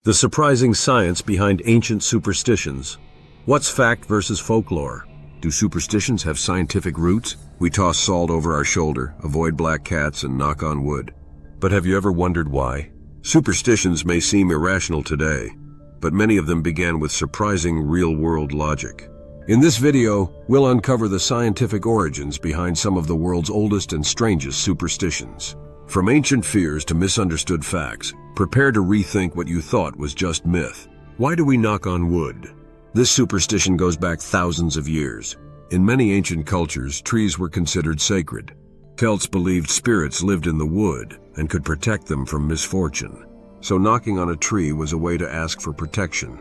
The surprising science behind ancient superstitions. What's fact versus folklore? Do superstitions have scientific roots? We toss salt over our shoulder, avoid black cats, and knock on wood. But have you ever wondered why? Superstitions may seem irrational today, but many of them began with surprising real-world logic. In this video, we'll uncover the scientific origins behind some of the world's oldest and strangest superstitions. From ancient fears to misunderstood facts, prepare to rethink what you thought was just myth. Why do we knock on wood? This superstition goes back thousands of years. In many ancient cultures, trees were considered sacred. Celts believed spirits lived in the wood and could protect them from misfortune. So knocking on a tree was a way to ask for protection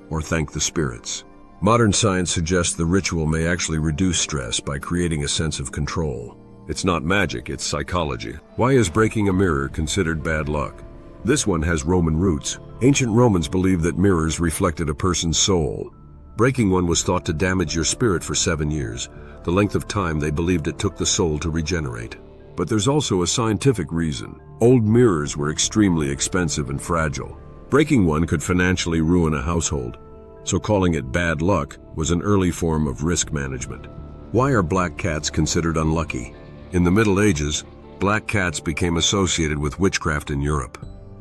or thank the spirits. Modern science suggests the ritual may actually reduce stress by creating a sense of control. It's not magic, it's psychology. Why is breaking a mirror considered bad luck? This one has Roman roots. Ancient Romans believed that mirrors reflected a person's soul. Breaking one was thought to damage your spirit for 7 years, the length of time they believed it took the soul to regenerate. But there's also a scientific reason. Old mirrors were extremely expensive and fragile. Breaking one could financially ruin a household, so calling it bad luck was an early form of risk management. Why are black cats considered unlucky? In the Middle Ages, black cats became associated with witchcraft in Europe.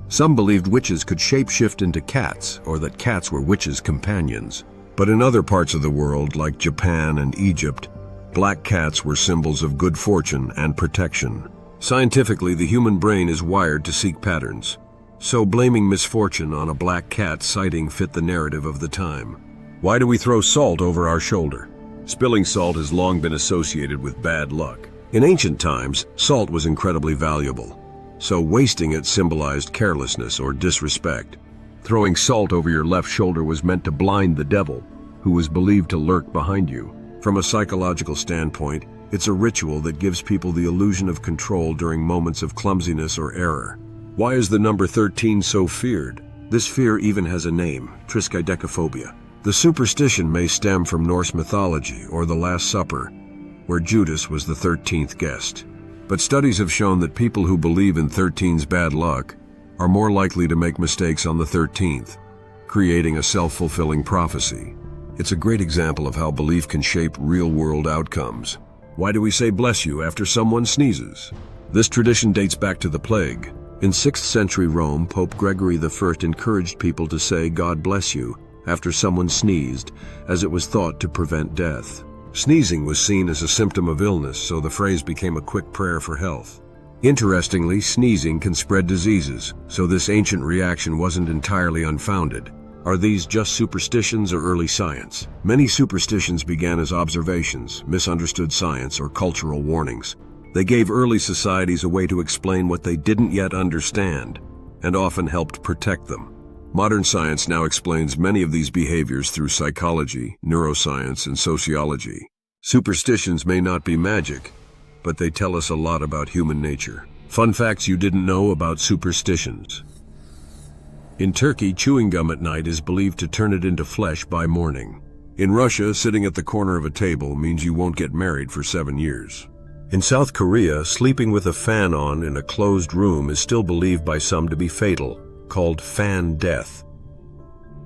Some believed witches could shapeshift into cats, or that cats were witches' companions. But in other parts of the world, like Japan and Egypt, black cats were symbols of good fortune and protection. Scientifically, the human brain is wired to seek patterns. So blaming misfortune on a black cat sighting fit the narrative of the time. Why do we throw salt over our shoulder? Spilling salt has long been associated with bad luck. In ancient times, salt was incredibly valuable, so wasting it symbolized carelessness or disrespect. Throwing salt over your left shoulder was meant to blind the devil, who was believed to lurk behind you. From a psychological standpoint, it's a ritual that gives people the illusion of control during moments of clumsiness or error. Why is the number 13 so feared? This fear even has a name, triskaidekaphobia. The superstition may stem from Norse mythology or the Last Supper, where Judas was the 13th guest. But studies have shown that people who believe in 13's bad luck are more likely to make mistakes on the 13th, creating a self-fulfilling prophecy. It's a great example of how belief can shape real-world outcomes. Why do we say bless you after someone sneezes? This tradition dates back to the plague. In 6th century Rome, Pope Gregory I encouraged people to say God bless you after someone sneezed, as it was thought to prevent death. Sneezing was seen as a symptom of illness, so the phrase became a quick prayer for health. Interestingly, sneezing can spread diseases, so this ancient reaction wasn't entirely unfounded. Are these just superstitions or early science? Many superstitions began as observations, misunderstood science, or cultural warnings. They gave early societies a way to explain what they didn't yet understand, and often helped protect them. Modern science now explains many of these behaviors through psychology, neuroscience, and sociology. Superstitions may not be magic, but they tell us a lot about human nature. Fun facts you didn't know about superstitions. In Turkey, chewing gum at night is believed to turn it into flesh by morning. In Russia, sitting at the corner of a table means you won't get married for 7 years. In South Korea, sleeping with a fan on in a closed room is still believed by some to be fatal, called fan death.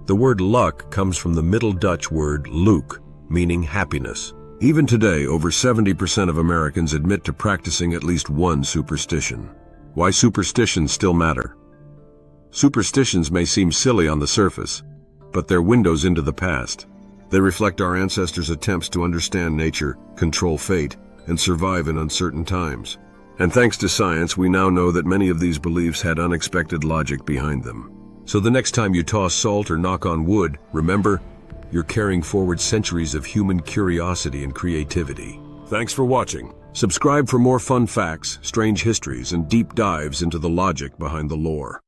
The word luck comes from the Middle Dutch word leuk, meaning happiness. Even today, over 70% of Americans admit to practicing at least one superstition. Why superstitions still matter? Superstitions may seem silly on the surface, but they're windows into the past. They reflect our ancestors' attempts to understand nature, control fate, and survive in uncertain times. And thanks to science, we now know that many of these beliefs had unexpected logic behind them. So the next time you toss salt or knock on wood, remember, you're carrying forward centuries of human curiosity and creativity. Thanks for watching. Subscribe for more fun facts, strange histories, and deep dives into the logic behind the lore.